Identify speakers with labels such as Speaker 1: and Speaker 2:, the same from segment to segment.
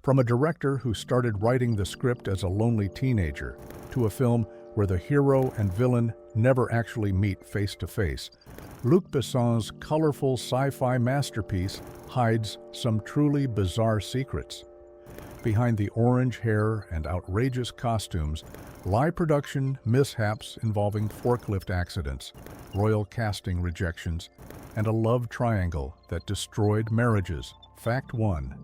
Speaker 1: From a director who started writing the script as a lonely teenager, to a film where the hero and villain never actually meet face to face, Luc Besson's colorful sci-fi masterpiece hides some truly bizarre secrets. Behind the orange hair and outrageous costumes lie production mishaps involving forklift accidents, royal casting rejections, and a love triangle that destroyed marriages. Fact 1.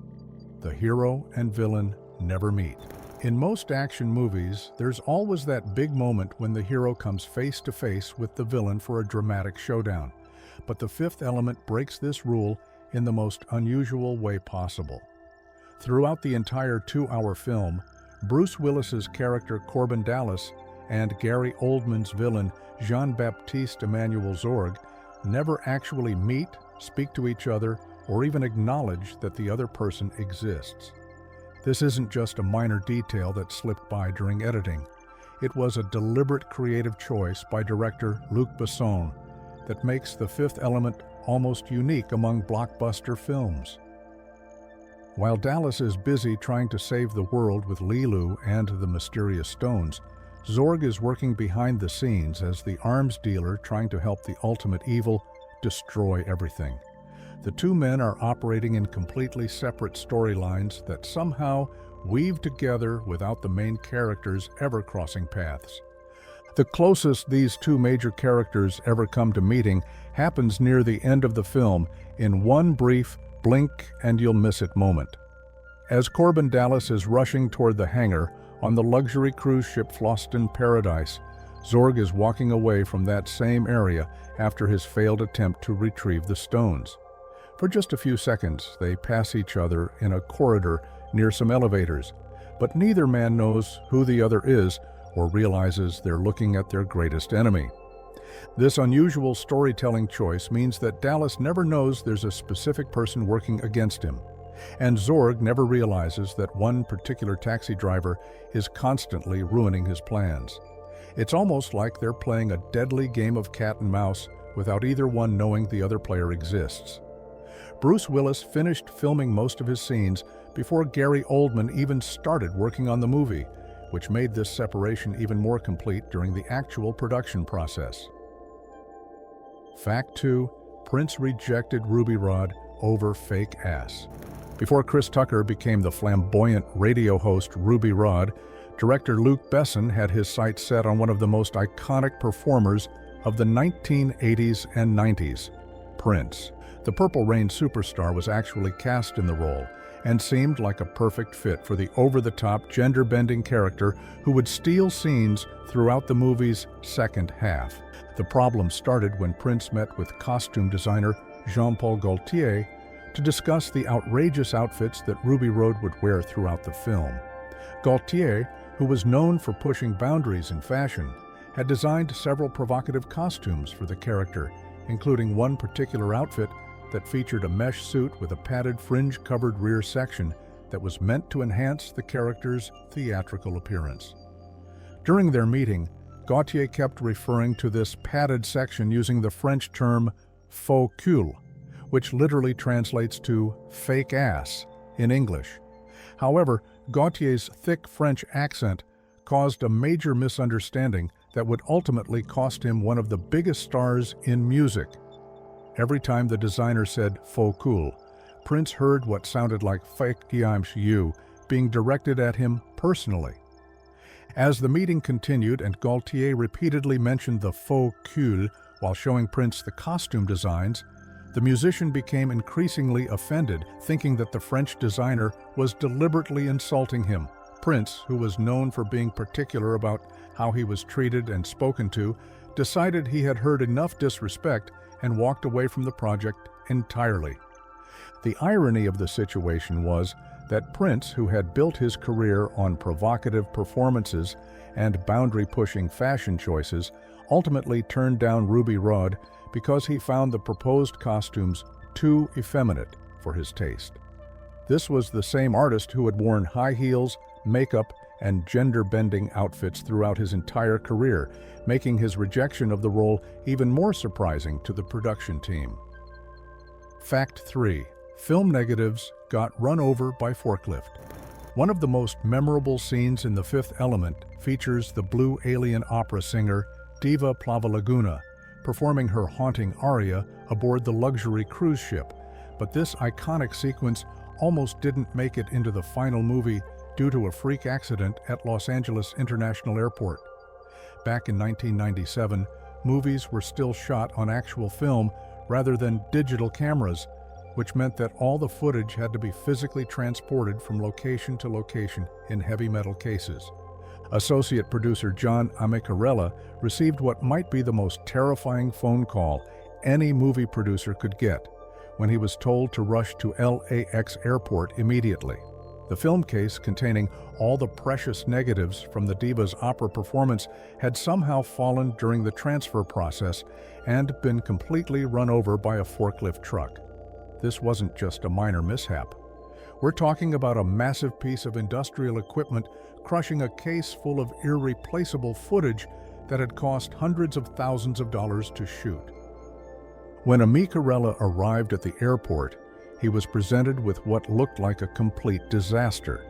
Speaker 1: The hero and villain never meet. In most action movies, there's always that big moment when the hero comes face to face with the villain for a dramatic showdown. But The Fifth Element breaks this rule in the most unusual way possible. Throughout the entire 2-hour film, Bruce Willis's character Corbin Dallas and Gary Oldman's villain Jean-Baptiste Emmanuel Zorg never actually meet, speak to each other, or even acknowledge that the other person exists. This isn't just a minor detail that slipped by during editing. It was a deliberate creative choice by director Luc Besson that makes The Fifth Element almost unique among blockbuster films. While Dallas is busy trying to save the world with Lilu and the mysterious stones, Zorg is working behind the scenes as the arms dealer trying to help the ultimate evil destroy everything. The two men are operating in completely separate storylines that somehow weave together without the main characters ever crossing paths. The closest these two major characters ever come to meeting happens near the end of the film in one brief blink and you'll miss it moment. As Corbin Dallas is rushing toward the hangar on the luxury cruise ship Floston Paradise, Zorg is walking away from that same area after his failed attempt to retrieve the stones. For just a few seconds, they pass each other in a corridor near some elevators, but neither man knows who the other is or realizes they're looking at their greatest enemy. This unusual storytelling choice means that Dallas never knows there's a specific person working against him, and Zorg never realizes that one particular taxi driver is constantly ruining his plans. It's almost like they're playing a deadly game of cat and mouse without either one knowing the other player exists. Bruce Willis finished filming most of his scenes before Gary Oldman even started working on the movie, which made this separation even more complete during the actual production process. Fact 2. Prince rejected Ruby Rhod over fake ass. Before Chris Tucker became the flamboyant radio host Ruby Rhod, director Luc Besson had his sights set on one of the most iconic performers of the 1980s and 90s, Prince. The Purple Rain superstar was actually cast in the role and seemed like a perfect fit for the over-the-top, gender-bending character who would steal scenes throughout the movie's second half. The problem started when Prince met with costume designer Jean-Paul Gaultier to discuss the outrageous outfits that Ruby Rhod would wear throughout the film. Gaultier, who was known for pushing boundaries in fashion, had designed several provocative costumes for the character, including one particular outfit that featured a mesh suit with a padded fringe-covered rear section that was meant to enhance the character's theatrical appearance. During their meeting, Gaultier kept referring to this padded section using the French term faux cul, which literally translates to fake ass in English. However, Gaultier's thick French accent caused a major misunderstanding that would ultimately cost him one of the biggest stars in music. Every time the designer said faux cul, Prince heard what sounded like fake you being directed at him personally. As the meeting continued and Gaultier repeatedly mentioned the faux cul while showing Prince the costume designs, the musician became increasingly offended, thinking that the French designer was deliberately insulting him. Prince, who was known for being particular about how he was treated and spoken to, decided he had heard enough disrespect and walked away from the project entirely. The irony of the situation was that Prince, who had built his career on provocative performances and boundary-pushing fashion choices, ultimately turned down Ruby Rhod because he found the proposed costumes too effeminate for his taste. This was the same artist who had worn high heels, makeup, and gender-bending outfits throughout his entire career, making his rejection of the role even more surprising to the production team. Fact 3. Film negatives got run over by forklift. One of the most memorable scenes in The Fifth Element features the blue alien opera singer Diva Plavalaguna performing her haunting aria aboard the luxury cruise ship, but this iconic sequence almost didn't make it into the final movie due to a freak accident at Los Angeles International Airport. Back in 1997, movies were still shot on actual film rather than digital cameras, which meant that all the footage had to be physically transported from location to location in heavy metal cases. Associate producer John Amicarella received what might be the most terrifying phone call any movie producer could get when he was told to rush to LAX airport immediately. The film case containing all the precious negatives from the diva's opera performance had somehow fallen during the transfer process and been completely run over by a forklift truck. This wasn't just a minor mishap. We're talking about a massive piece of industrial equipment crushing a case full of irreplaceable footage that had cost hundreds of thousands of dollars to shoot. When Amicarella arrived at the airport, he was presented with what looked like a complete disaster.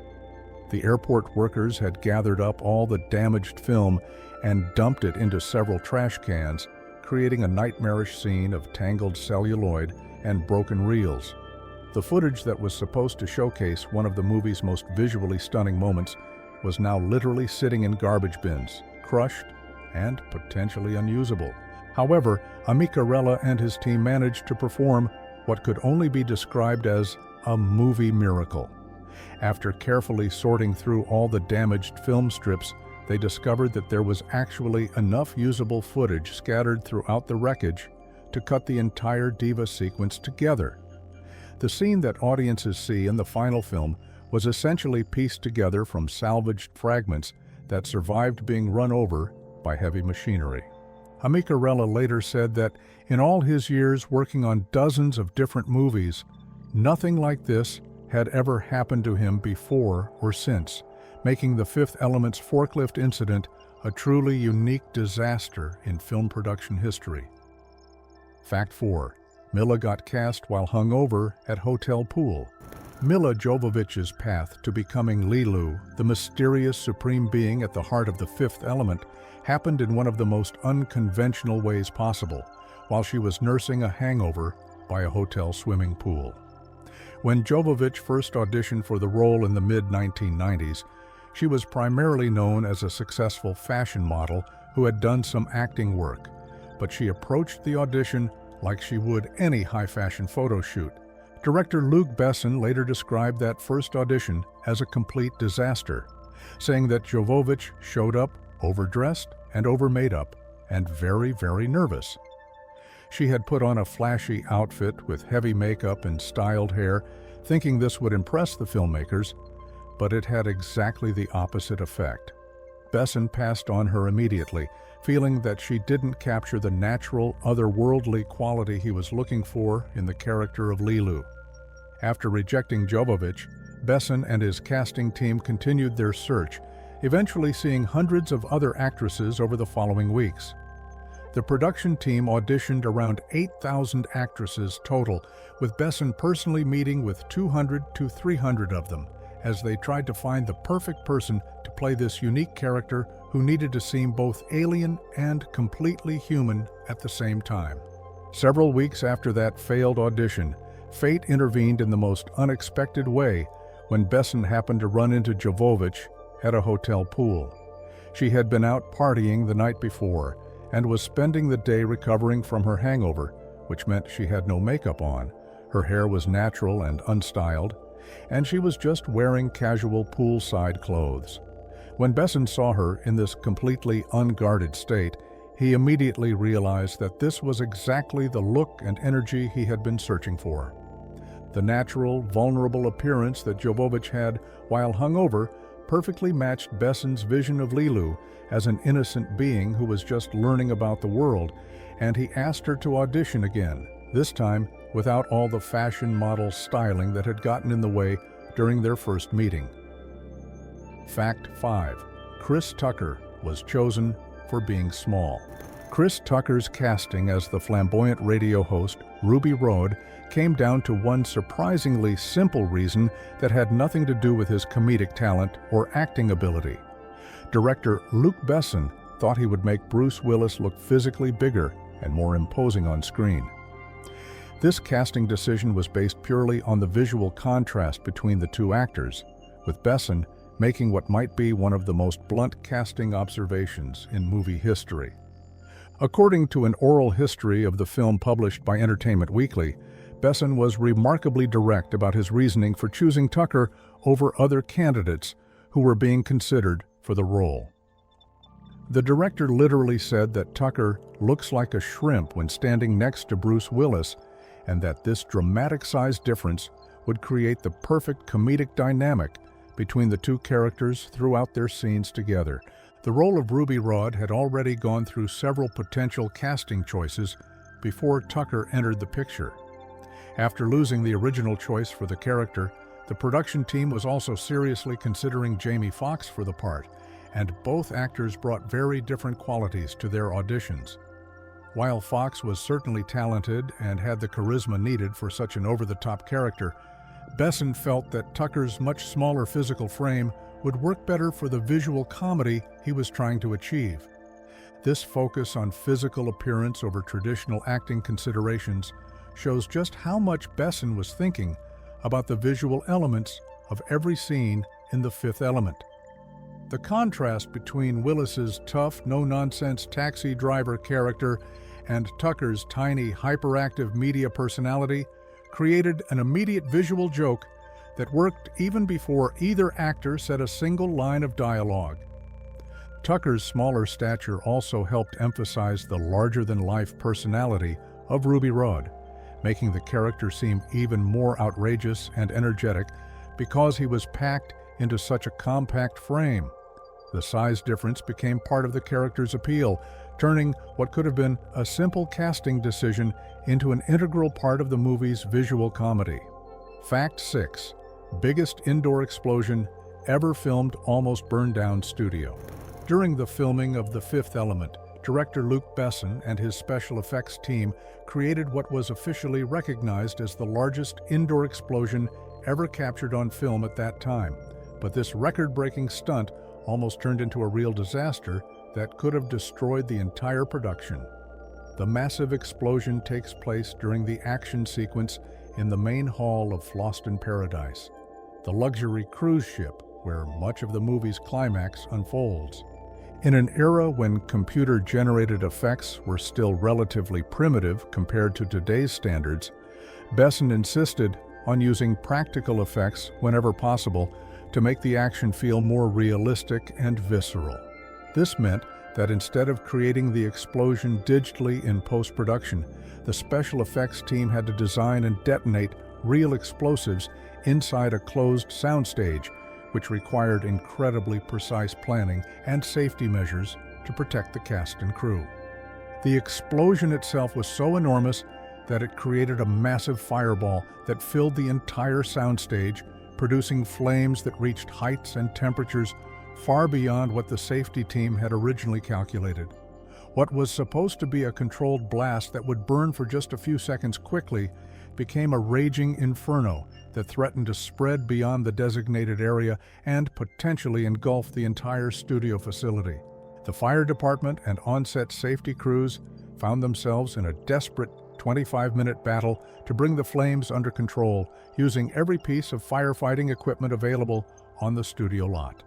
Speaker 1: The airport workers had gathered up all the damaged film and dumped it into several trash cans, creating a nightmarish scene of tangled celluloid and broken reels. The footage that was supposed to showcase one of the movie's most visually stunning moments was now literally sitting in garbage bins, crushed and potentially unusable. However, Amicarella and his team managed to perform what could only be described as a movie miracle. After carefully sorting through all the damaged film strips, they discovered that there was actually enough usable footage scattered throughout the wreckage to cut the entire diva sequence together. The scene that audiences see in the final film was essentially pieced together from salvaged fragments that survived being run over by heavy machinery. Amicarella later said that in all his years working on dozens of different movies, nothing like this had ever happened to him before or since, making The Fifth Element's forklift incident a truly unique disaster in film production history. Fact 4. Milla got cast while hungover at hotel pool. Milla Jovovich's path to becoming Lilu, the mysterious supreme being at the heart of The Fifth Element, happened in one of the most unconventional ways possible, while she was nursing a hangover by a hotel swimming pool. When Jovovich first auditioned for the role in the mid-1990s, she was primarily known as a successful fashion model who had done some acting work, but she approached the audition like she would any high-fashion photo shoot. Director Luc Besson later described that first audition as a complete disaster, saying that Jovovich showed up overdressed and over-made-up and very, very nervous. She had put on a flashy outfit with heavy makeup and styled hair, thinking this would impress the filmmakers, but it had exactly the opposite effect. Besson passed on her immediately, feeling that she didn't capture the natural, otherworldly quality he was looking for in the character of Lilu. After rejecting Jovovich, Besson and his casting team continued their search, eventually seeing hundreds of other actresses over the following weeks. The production team auditioned around 8,000 actresses total, with Besson personally meeting with 200 to 300 of them, as they tried to find the perfect person to play this unique character who needed to seem both alien and completely human at the same time. Several weeks after that failed audition, fate intervened in the most unexpected way when Besson happened to run into Jovovich at a hotel pool. She had been out partying the night before and was spending the day recovering from her hangover, which meant she had no makeup on. Her hair was natural and unstyled, and she was just wearing casual poolside clothes. When Besson saw her in this completely unguarded state, he immediately realized that this was exactly the look and energy he had been searching for. The natural, vulnerable appearance that Jovovich had while hungover perfectly matched Besson's vision of Lilu as an innocent being who was just learning about the world, and he asked her to audition again, this time without all the fashion model styling that had gotten in the way during their first meeting. Fact 5. Chris Tucker was chosen for being small. Chris Tucker's casting as the flamboyant radio host, Ruby Rhod, came down to one surprisingly simple reason that had nothing to do with his comedic talent or acting ability. Director Luc Besson thought he would make Bruce Willis look physically bigger and more imposing on screen. This casting decision was based purely on the visual contrast between the two actors, with Besson making what might be one of the most blunt casting observations in movie history. According to an oral history of the film published by Entertainment Weekly, Besson was remarkably direct about his reasoning for choosing Tucker over other candidates who were being considered for the role. The director literally said that Tucker looks like a shrimp when standing next to Bruce Willis, and that this dramatic size difference would create the perfect comedic dynamic between the two characters throughout their scenes together. The role of Ruby Rhod had already gone through several potential casting choices before Tucker entered the picture. After losing the original choice for the character, the production team was also seriously considering Jamie Foxx for the part, and both actors brought very different qualities to their auditions. While Foxx was certainly talented and had the charisma needed for such an over-the-top character, Besson felt that Tucker's much smaller physical frame would work better for the visual comedy he was trying to achieve. This focus on physical appearance over traditional acting considerations shows just how much Besson was thinking about the visual elements of every scene in The Fifth Element. The contrast between Willis's tough, no-nonsense taxi driver character and Tucker's tiny, hyperactive media personality created an immediate visual joke that worked even before either actor said a single line of dialogue. Tucker's smaller stature also helped emphasize the larger-than-life personality of Ruby Rhod, making the character seem even more outrageous and energetic because he was packed into such a compact frame. The size difference became part of the character's appeal, turning what could have been a simple casting decision into an integral part of the movie's visual comedy. Fact 6. Biggest indoor explosion ever filmed almost burned down studio. During the filming of The Fifth Element, director Luc Besson and his special effects team created what was officially recognized as the largest indoor explosion ever captured on film at that time. But this record-breaking stunt almost turned into a real disaster that could have destroyed the entire production. The massive explosion takes place during the action sequence in the main hall of Floston Paradise, the luxury cruise ship where much of the movie's climax unfolds. In an era when computer-generated effects were still relatively primitive compared to today's standards, Besson insisted on using practical effects whenever possible to make the action feel more realistic and visceral. This meant that instead of creating the explosion digitally in post-production, the special effects team had to design and detonate real explosives inside a closed soundstage, which required incredibly precise planning and safety measures to protect the cast and crew. The explosion itself was so enormous that it created a massive fireball that filled the entire soundstage, producing flames that reached heights and temperatures far beyond what the safety team had originally calculated. What was supposed to be a controlled blast that would burn for just a few seconds quickly became a raging inferno that threatened to spread beyond the designated area and potentially engulf the entire studio facility. The fire department and on-set safety crews found themselves in a desperate 25-minute battle to bring the flames under control, using every piece of firefighting equipment available on the studio lot.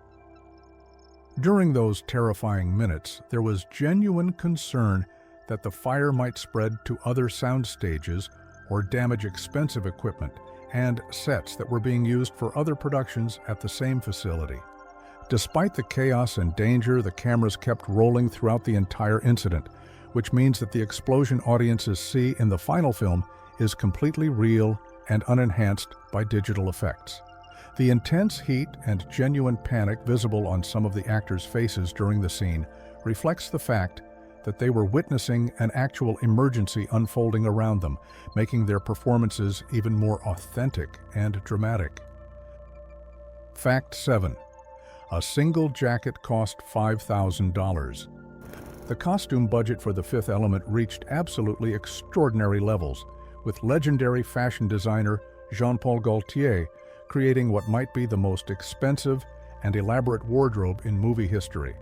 Speaker 1: During those terrifying minutes, there was genuine concern that the fire might spread to other sound stages or damage expensive equipment and sets that were being used for other productions at the same facility. Despite the chaos and danger, the cameras kept rolling throughout the entire incident, which means that the explosion audiences see in the final film is completely real and unenhanced by digital effects. The intense heat and genuine panic visible on some of the actors' faces during the scene reflects the fact that they were witnessing an actual emergency unfolding around them, making their performances even more authentic and dramatic. Fact 7. A single jacket cost $5,000. The costume budget for The Fifth Element reached absolutely extraordinary levels, with legendary fashion designer Jean-Paul Gaultier creating what might be the most expensive and elaborate wardrobe in movie history.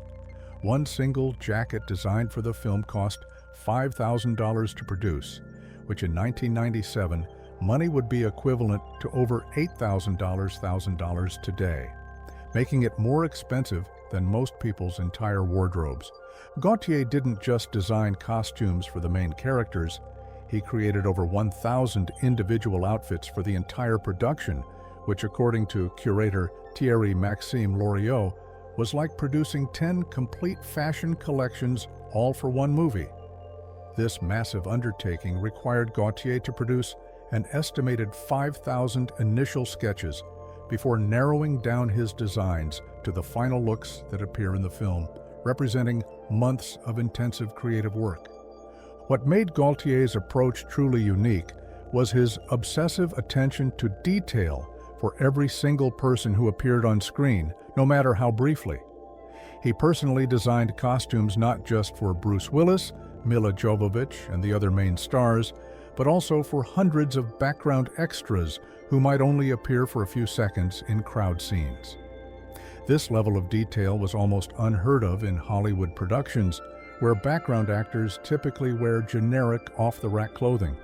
Speaker 1: One single jacket designed for the film cost $5,000 to produce, which in 1997 money would be equivalent to over $8,000 today, making it more expensive than most people's entire wardrobes. Gaultier didn't just design costumes for the main characters, he created over 1,000 individual outfits for the entire production, which according to curator Thierry-Maxime Loriot, was like producing 10 complete fashion collections all for one movie. This massive undertaking required Gaultier to produce an estimated 5,000 initial sketches before narrowing down his designs to the final looks that appear in the film, representing months of intensive creative work. What made Gaultier's approach truly unique was his obsessive attention to detail for every single person who appeared on screen, no matter how briefly. He personally designed costumes not just for Bruce Willis, Milla Jovovich, and the other main stars, but also for hundreds of background extras who might only appear for a few seconds in crowd scenes. This level of detail was almost unheard of in Hollywood productions, where background actors typically wear generic, off-the-rack clothing.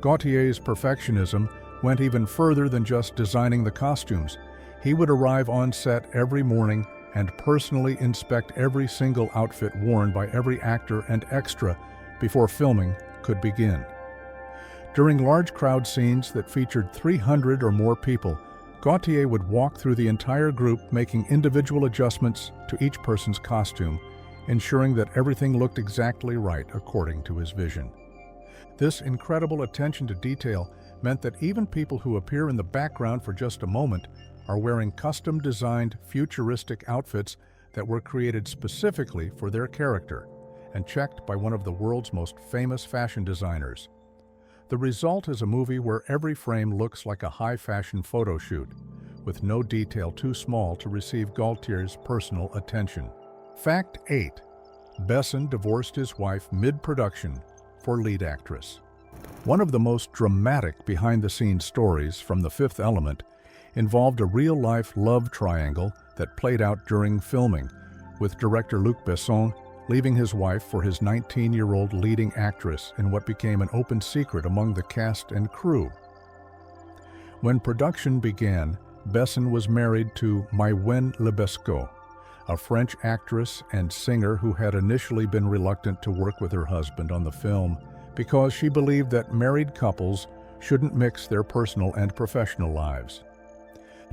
Speaker 1: Gaultier's perfectionism went even further than just designing the costumes. He would arrive on set every morning and personally inspect every single outfit worn by every actor and extra before filming could begin. During large crowd scenes that featured 300 or more people, Gaultier would walk through the entire group, making individual adjustments to each person's costume, ensuring that everything looked exactly right according to his vision. This incredible attention to detail meant that even people who appear in the background for just a moment are wearing custom-designed, futuristic outfits that were created specifically for their character and checked by one of the world's most famous fashion designers. The result is a movie where every frame looks like a high-fashion photo shoot, with no detail too small to receive Gaultier's personal attention. Fact 8. Besson divorced his wife mid-production for lead actress. One of the most dramatic behind-the-scenes stories from The Fifth Element involved a real-life love triangle that played out during filming, with director Luc Besson leaving his wife for his 19-year-old leading actress in what became an open secret among the cast and crew. When production began, Besson was married to Luc Besson, a French actress and singer who had initially been reluctant to work with her husband on the film because she believed that married couples shouldn't mix their personal and professional lives.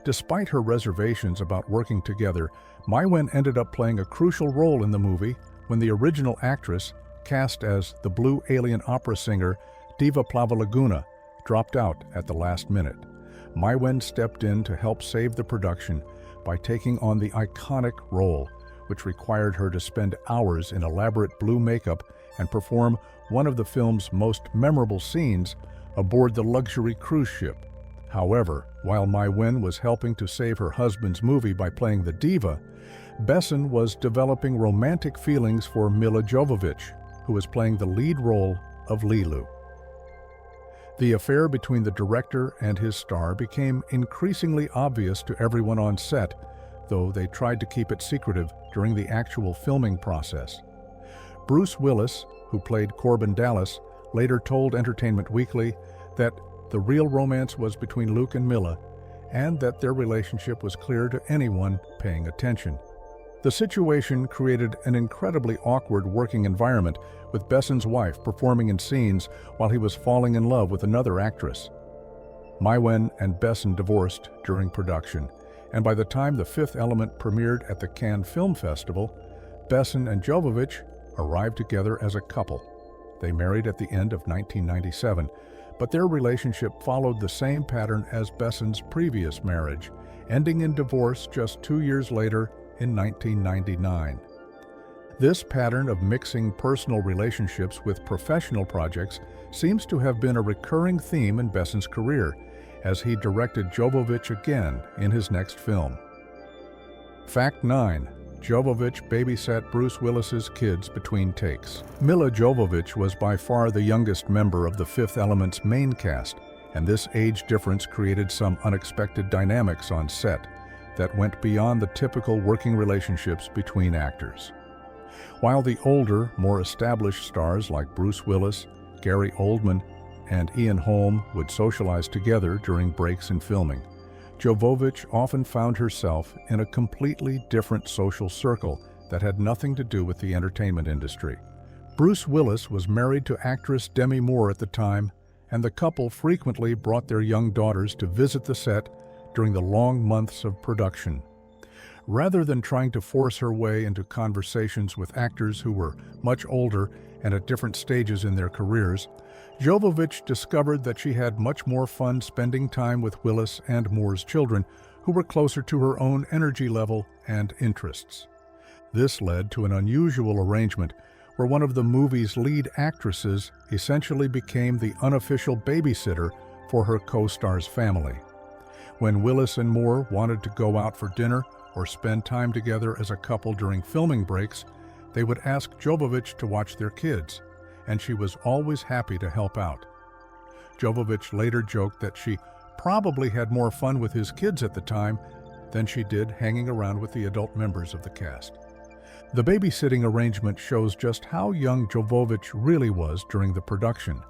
Speaker 1: Despite her reservations about working together, Maïwenn ended up playing a crucial role in the movie when the original actress, cast as the Blue Alien opera singer Diva Plavalaguna, dropped out at the last minute. Maïwenn stepped in to help save the production by taking on the iconic role, which required her to spend hours in elaborate blue makeup and perform one of the film's most memorable scenes aboard the luxury cruise ship. However, while Maïwenn was helping to save her husband's movie by playing the diva, Besson was developing romantic feelings for Milla Jovovich, who was playing the lead role of Lilu. The affair between the director and his star became increasingly obvious to everyone on set, though they tried to keep it secretive during the actual filming process. Bruce Willis, who played Corbin Dallas, later told Entertainment Weekly that the real romance was between Luc and Milla, and that their relationship was clear to anyone paying attention. The situation created an incredibly awkward working environment, with Besson's wife performing in scenes while he was falling in love with another actress. Maïwenn and Besson divorced during production, and by the time The Fifth Element premiered at the Cannes Film Festival, Besson and Jovovich arrived together as a couple. They married at the end of 1997, but their relationship followed the same pattern as Besson's previous marriage, ending in divorce just 2 years later in 1999. This pattern of mixing personal relationships with professional projects seems to have been a recurring theme in Besson's career, as he directed Jovovich again in his next film. Fact 9. Jovovich babysat Bruce Willis's kids between takes. Milla Jovovich was by far the youngest member of The Fifth Element's main cast, and this age difference created some unexpected dynamics on set that went beyond the typical working relationships between actors. While the older, more established stars like Bruce Willis, Gary Oldman, and Ian Holm would socialize together during breaks in filming, Jovovich often found herself in a completely different social circle that had nothing to do with the entertainment industry. Bruce Willis was married to actress Demi Moore at the time, and the couple frequently brought their young daughters to visit the set during the long months of production. Rather than trying to force her way into conversations with actors who were much older and at different stages in their careers, Jovovich discovered that she had much more fun spending time with Willis and Moore's children, who were closer to her own energy level and interests. This led to an unusual arrangement where one of the movie's lead actresses essentially became the unofficial babysitter for her co-star's family. When Willis and Moore wanted to go out for dinner or spend time together as a couple during filming breaks, they would ask Jovovich to watch their kids, and she was always happy to help out. Jovovich later joked that she probably had more fun with his kids at the time than she did hanging around with the adult members of the cast. The babysitting arrangement shows just how young Jovovich really was during the production.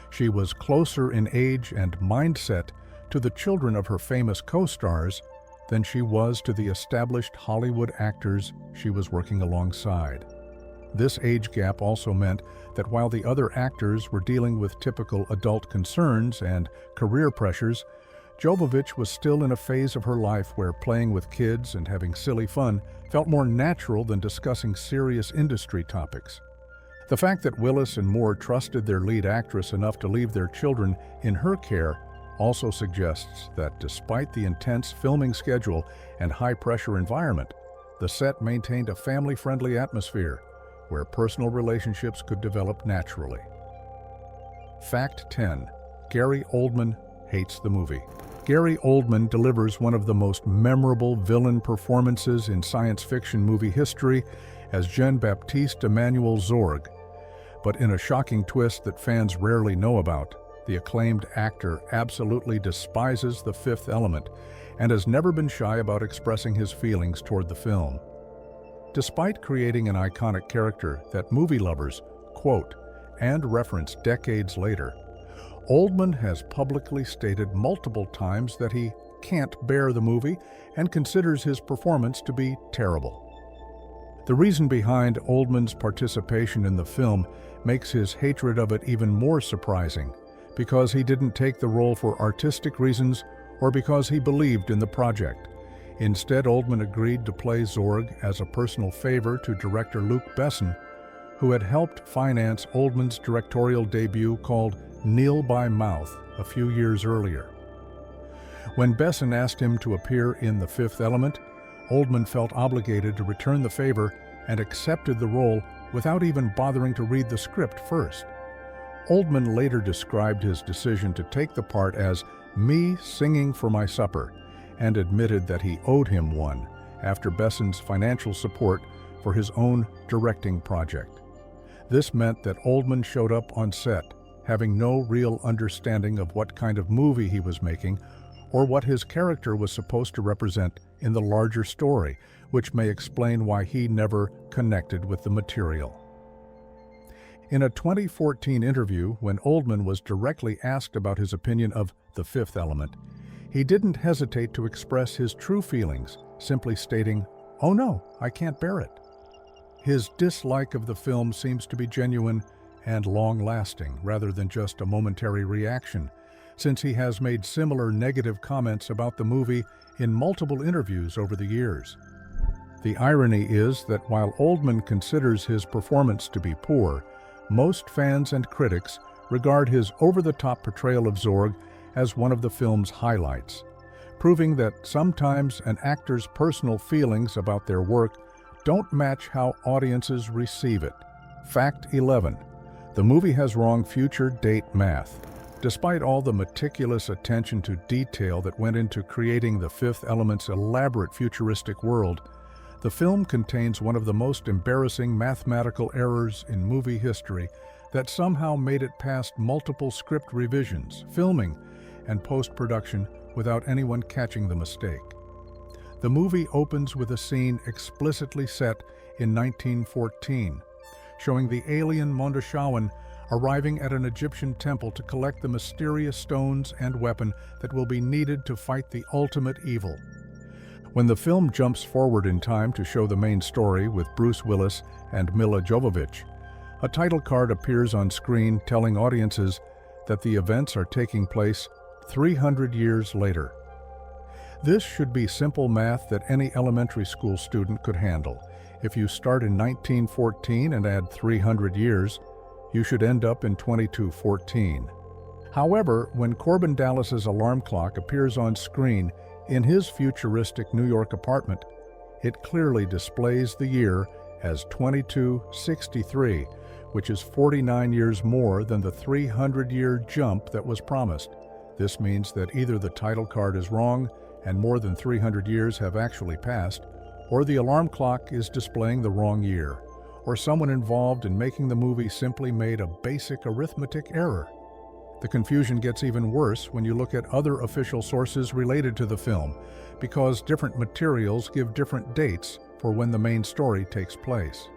Speaker 1: She was closer in age and mindset to the children of her famous co-stars than she was to the established Hollywood actors she was working alongside. This age gap also meant that while the other actors were dealing with typical adult concerns and career pressures, Jovovich was still in a phase of her life where playing with kids and having silly fun felt more natural than discussing serious industry topics. The fact that Willis and Moore trusted their lead actress enough to leave their children in her care also suggests that despite the intense filming schedule and high-pressure environment, the set maintained a family-friendly atmosphere where personal relationships could develop naturally. Fact 10. Gary Oldman hates the movie. Gary Oldman delivers one of the most memorable villain performances in science fiction movie history as Jean-Baptiste Emmanuel Zorg. But in a shocking twist that fans rarely know about, the acclaimed actor absolutely despises The Fifth Element and has never been shy about expressing his feelings toward the film. Despite creating an iconic character that movie lovers quote and reference decades later, Oldman has publicly stated multiple times that he can't bear the movie and considers his performance to be terrible. The reason behind Oldman's participation in the film makes his hatred of it even more surprising, because he didn't take the role for artistic reasons or because he believed in the project. Instead, Oldman agreed to play Zorg as a personal favor to director Luc Besson, who had helped finance Oldman's directorial debut called Kneel by Mouth a few years earlier. When Besson asked him to appear in The Fifth Element, Oldman felt obligated to return the favor and accepted the role without even bothering to read the script first. Oldman later described his decision to take the part as me singing for my supper, and admitted that he owed him one after Besson's financial support for his own directing project. This meant that Oldman showed up on set, having no real understanding of what kind of movie he was making or what his character was supposed to represent in the larger story, which may explain why he never connected with the material. In a 2014 interview, when Oldman was directly asked about his opinion of The Fifth Element, he didn't hesitate to express his true feelings, simply stating, "Oh no, I can't bear it." His dislike of the film seems to be genuine and long-lasting, rather than just a momentary reaction, since he has made similar negative comments about the movie in multiple interviews over the years. The irony is that while Oldman considers his performance to be poor, most fans and critics regard his over-the-top portrayal of Zorg as one of the film's highlights, proving that sometimes an actor's personal feelings about their work don't match how audiences receive it. Fact 11. The movie has wrong future date math. Despite all the meticulous attention to detail that went into creating The Fifth Element's elaborate futuristic world, The film contains one of the most embarrassing mathematical errors in movie history that somehow made it past multiple script revisions, filming, and post-production without anyone catching the mistake. The movie opens with a scene explicitly set in 1914, showing the alien Mondoshawan arriving at an Egyptian temple to collect the mysterious stones and weapon that will be needed to fight the ultimate evil. When the film jumps forward in time to show the main story with Bruce Willis and Milla Jovovich, a title card appears on screen telling audiences that the events are taking place 300 years later. This should be simple math that any elementary school student could handle. If you start in 1914 and add 300 years, you should end up in 2214. However, when Corbin Dallas's alarm clock appears on screen in his futuristic New York apartment, it clearly displays the year as 2263, which is 49 years more than the 300-year jump that was promised. This means that either the title card is wrong and more than 300 years have actually passed, or the alarm clock is displaying the wrong year, or someone involved in making the movie simply made a basic arithmetic error. The confusion gets even worse when you look at other official sources related to the film, because different materials give different dates for when the main story takes place.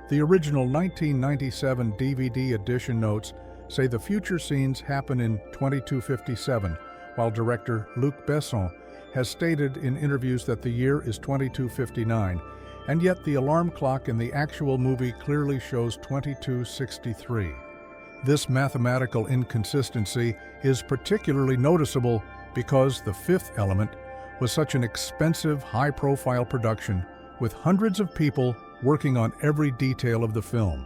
Speaker 1: The original 1997 DVD edition notes say the future scenes happen in 2257, while director Luc Besson has stated in interviews that the year is 2259, and yet the alarm clock in the actual movie clearly shows 2263. This mathematical inconsistency is particularly noticeable because The Fifth Element was such an expensive, high-profile production with hundreds of people working on every detail of the film.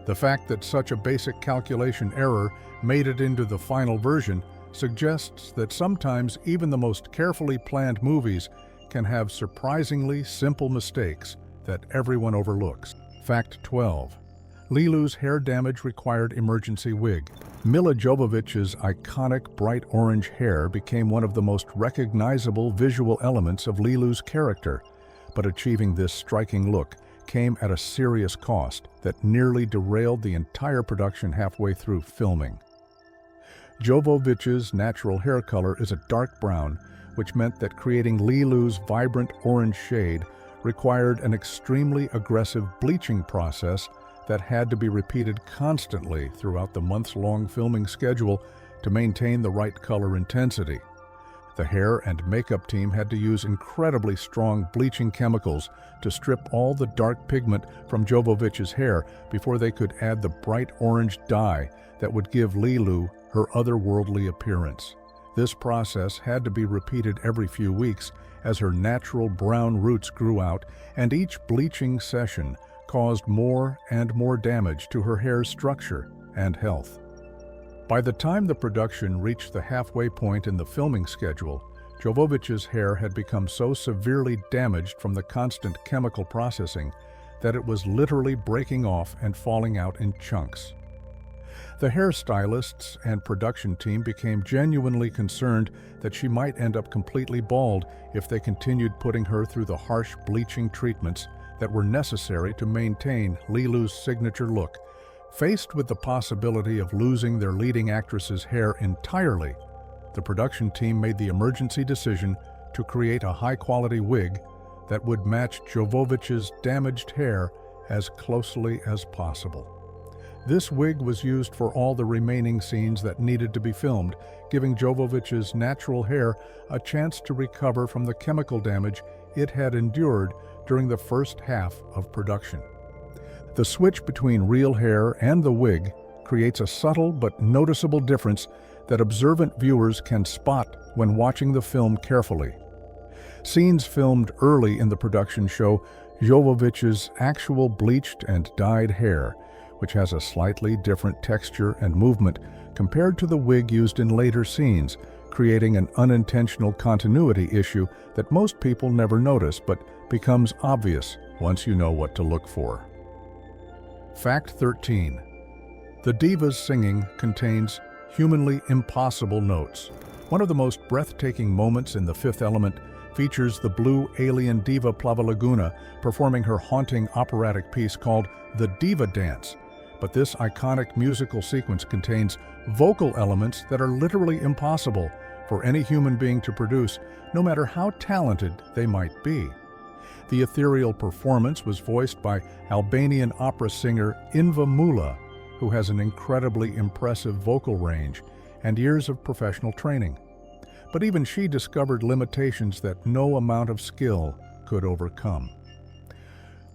Speaker 1: The fact that such a basic calculation error made it into the final version suggests that sometimes even the most carefully planned movies can have surprisingly simple mistakes that everyone overlooks. Fact 12. Lilu's hair damage required emergency wig. Milla Jovovich's iconic bright orange hair became one of the most recognizable visual elements of Lilu's character, but achieving this striking look came at a serious cost that nearly derailed the entire production halfway through filming. Jovovich's natural hair color is a dark brown, which meant that creating Lilu's vibrant orange shade required an extremely aggressive bleaching process that had to be repeated constantly throughout the months-long filming schedule to maintain the right color intensity. The hair and makeup team had to use incredibly strong bleaching chemicals to strip all the dark pigment from Jovovich's hair before they could add the bright orange dye that would give Lilu her otherworldly appearance. This process had to be repeated every few weeks as her natural brown roots grew out, and each bleaching session caused more and more damage to her hair's structure and health. By the time the production reached the halfway point in the filming schedule, Jovovich's hair had become so severely damaged from the constant chemical processing that it was literally breaking off and falling out in chunks. The hairstylists and production team became genuinely concerned that she might end up completely bald if they continued putting her through the harsh bleaching treatments that were necessary to maintain Lilu's signature look. Faced with the possibility of losing their leading actress's hair entirely, the production team made the emergency decision to create a high-quality wig that would match Jovovich's damaged hair as closely as possible. This wig was used for all the remaining scenes that needed to be filmed, giving Jovovich's natural hair a chance to recover from the chemical damage it had endured during the first half of production. The switch between real hair and the wig creates a subtle but noticeable difference that observant viewers can spot when watching the film carefully. Scenes filmed early in the production show Jovovich's actual bleached and dyed hair, which has a slightly different texture and movement compared to the wig used in later scenes, creating an unintentional continuity issue that most people never notice but becomes obvious once you know what to look for. Fact 13. The diva's singing contains humanly impossible notes. One of the most breathtaking moments in The Fifth Element features the blue alien diva Plava Laguna performing her haunting operatic piece called The Diva Dance. But this iconic musical sequence contains vocal elements that are literally impossible for any human being to produce, no matter how talented they might be. The ethereal performance was voiced by Albanian opera singer Inva Mula, who has an incredibly impressive vocal range and years of professional training. But even she discovered limitations that no amount of skill could overcome.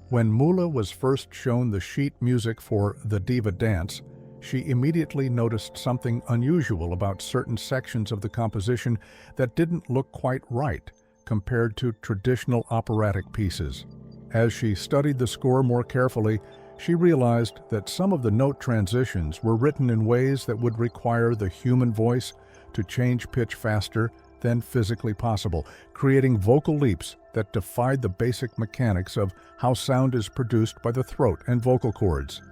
Speaker 1: When Mula was first shown the sheet music for The Diva Dance, she immediately noticed something unusual about certain sections of the composition that didn't look quite right compared to traditional operatic pieces. As she studied the score more carefully, she realized that some of the note transitions were written in ways that would require the human voice to change pitch faster than physically possible, creating vocal leaps that defied the basic mechanics of how sound is produced by the throat and vocal cords.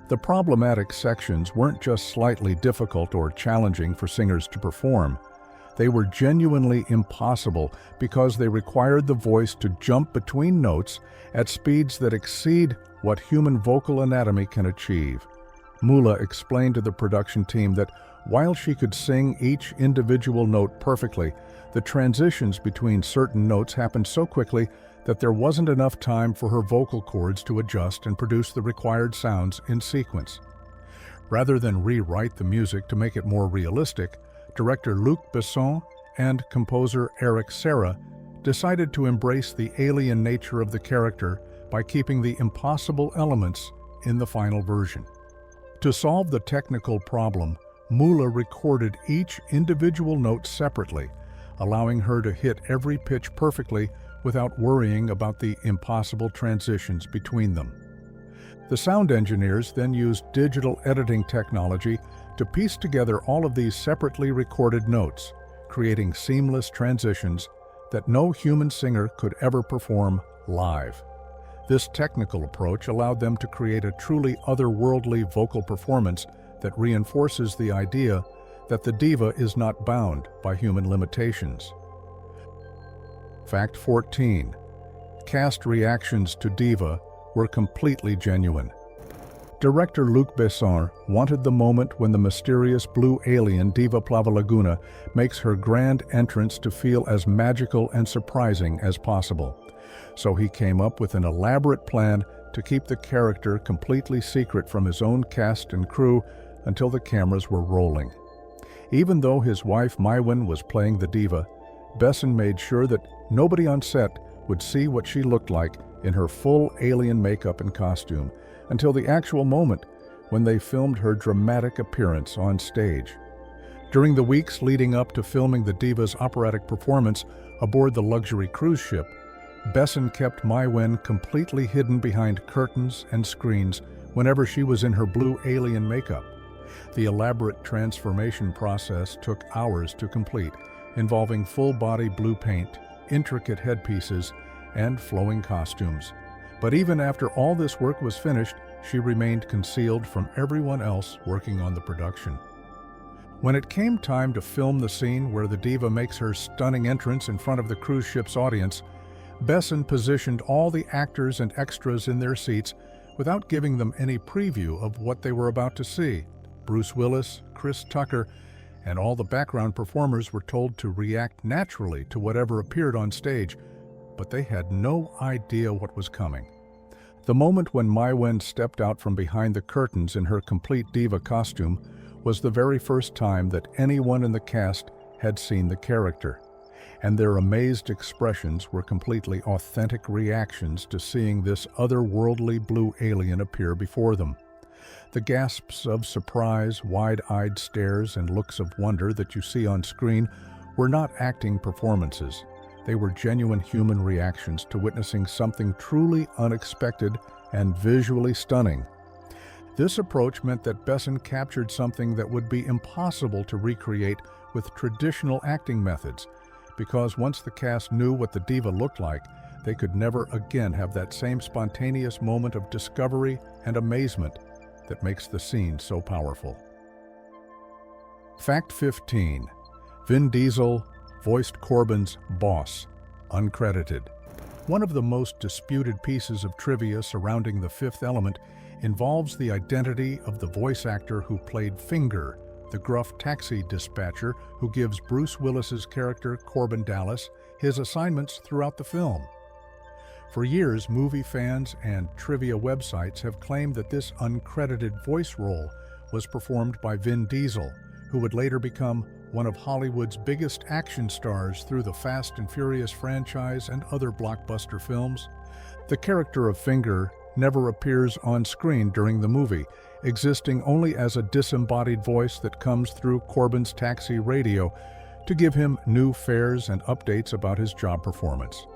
Speaker 1: The problematic sections weren't just slightly difficult or challenging for singers to perform. They were genuinely impossible because they required the voice to jump between notes at speeds that exceed what human vocal anatomy can achieve. Mula explained to the production team that while she could sing each individual note perfectly, the transitions between certain notes happened so quickly that there wasn't enough time for her vocal cords to adjust and produce the required sounds in sequence. Rather than rewrite the music to make it more realistic, director Luc Besson and composer Eric Serra decided to embrace the alien nature of the character by keeping the impossible elements in the final version. To solve the technical problem, Mula recorded each individual note separately, allowing her to hit every pitch perfectly without worrying about the impossible transitions between them. The sound engineers then used digital editing technology to piece together all of these separately recorded notes, creating seamless transitions that no human singer could ever perform live. This technical approach allowed them to create a truly otherworldly vocal performance that reinforces the idea that the diva is not bound by human limitations. Fact 14. Cast reactions to Diva were completely genuine. Director Luc Besson wanted the moment when the mysterious blue alien Diva Plava Laguna makes her grand entrance to feel as magical and surprising as possible. So he came up with an elaborate plan to keep the character completely secret from his own cast and crew until the cameras were rolling. Even though his wife Maiwen was playing the diva, Besson made sure that nobody on set would see what she looked like in her full alien makeup and costume until the actual moment when they filmed her dramatic appearance on stage. During the weeks leading up to filming the diva's operatic performance aboard the luxury cruise ship, Besson kept Maiwen completely hidden behind curtains and screens whenever she was in her blue alien makeup. The elaborate transformation process took hours to complete, involving full-body blue paint, intricate headpieces, and flowing costumes. But even after all this work was finished, she remained concealed from everyone else working on the production. When it came time to film the scene where the diva makes her stunning entrance in front of the cruise ship's audience, Besson positioned all the actors and extras in their seats without giving them any preview of what they were about to see. Bruce Willis, Chris Tucker, and all the background performers were told to react naturally to whatever appeared on stage, but they had no idea what was coming. The moment when Maiwen stepped out from behind the curtains in her complete diva costume was the very first time that anyone in the cast had seen the character, and their amazed expressions were completely authentic reactions to seeing this otherworldly blue alien appear before them. The gasps of surprise, wide-eyed stares, and looks of wonder that you see on screen were not acting performances. They were genuine human reactions to witnessing something truly unexpected and visually stunning. This approach meant that Besson captured something that would be impossible to recreate with traditional acting methods, because once the cast knew what the diva looked like, they could never again have that same spontaneous moment of discovery and amazement that makes the scene so powerful. Fact 15. Vin Diesel voiced Corbin's boss uncredited. One of the most disputed pieces of trivia surrounding The Fifth Element involves the identity of the voice actor who played Finger, the gruff taxi dispatcher who gives Bruce Willis's character Corbin Dallas his assignments throughout the film. For years, movie fans and trivia websites have claimed that this uncredited voice role was performed by Vin Diesel, who would later become one of Hollywood's biggest action stars through the Fast and Furious franchise and other blockbuster films. The character of Finger never appears on screen during the movie, existing only as a disembodied voice that comes through Corbin's taxi radio to give him new fares and updates about his job performance.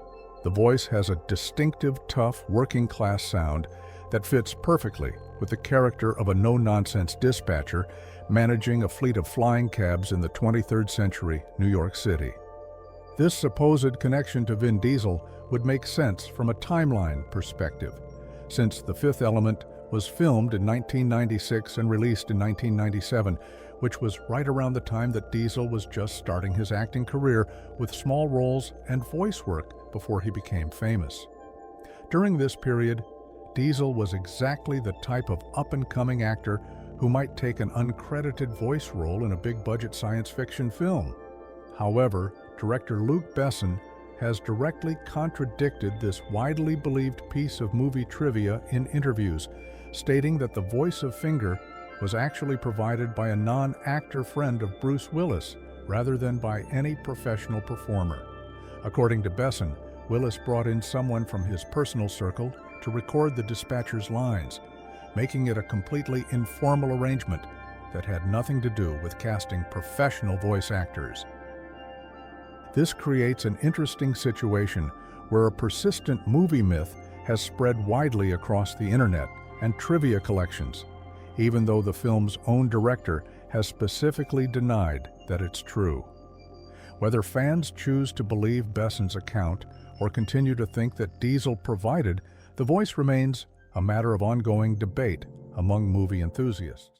Speaker 1: The voice has a distinctive, tough, working-class sound that fits perfectly with the character of a no-nonsense dispatcher managing a fleet of flying cabs in the 23rd century New York City. This supposed connection to Vin Diesel would make sense from a timeline perspective, since The Fifth Element was filmed in 1996 and released in 1997, which was right around the time that Diesel was just starting his acting career with small roles and voice work before he became famous. During this period, Diesel was exactly the type of up-and-coming actor who might take an uncredited voice role in a big-budget science fiction film. However, director Luc Besson has directly contradicted this widely believed piece of movie trivia in interviews, stating that the voice of Finger was actually provided by a non-actor friend of Bruce Willis rather than by any professional performer. According to Besson, Willis brought in someone from his personal circle to record the dispatcher's lines, making it a completely informal arrangement that had nothing to do with casting professional voice actors. This creates an interesting situation where a persistent movie myth has spread widely across the internet and trivia collections, even though the film's own director has specifically denied that it's true. Whether fans choose to believe Besson's account or continue to think that Diesel provided the voice remains a matter of ongoing debate among movie enthusiasts.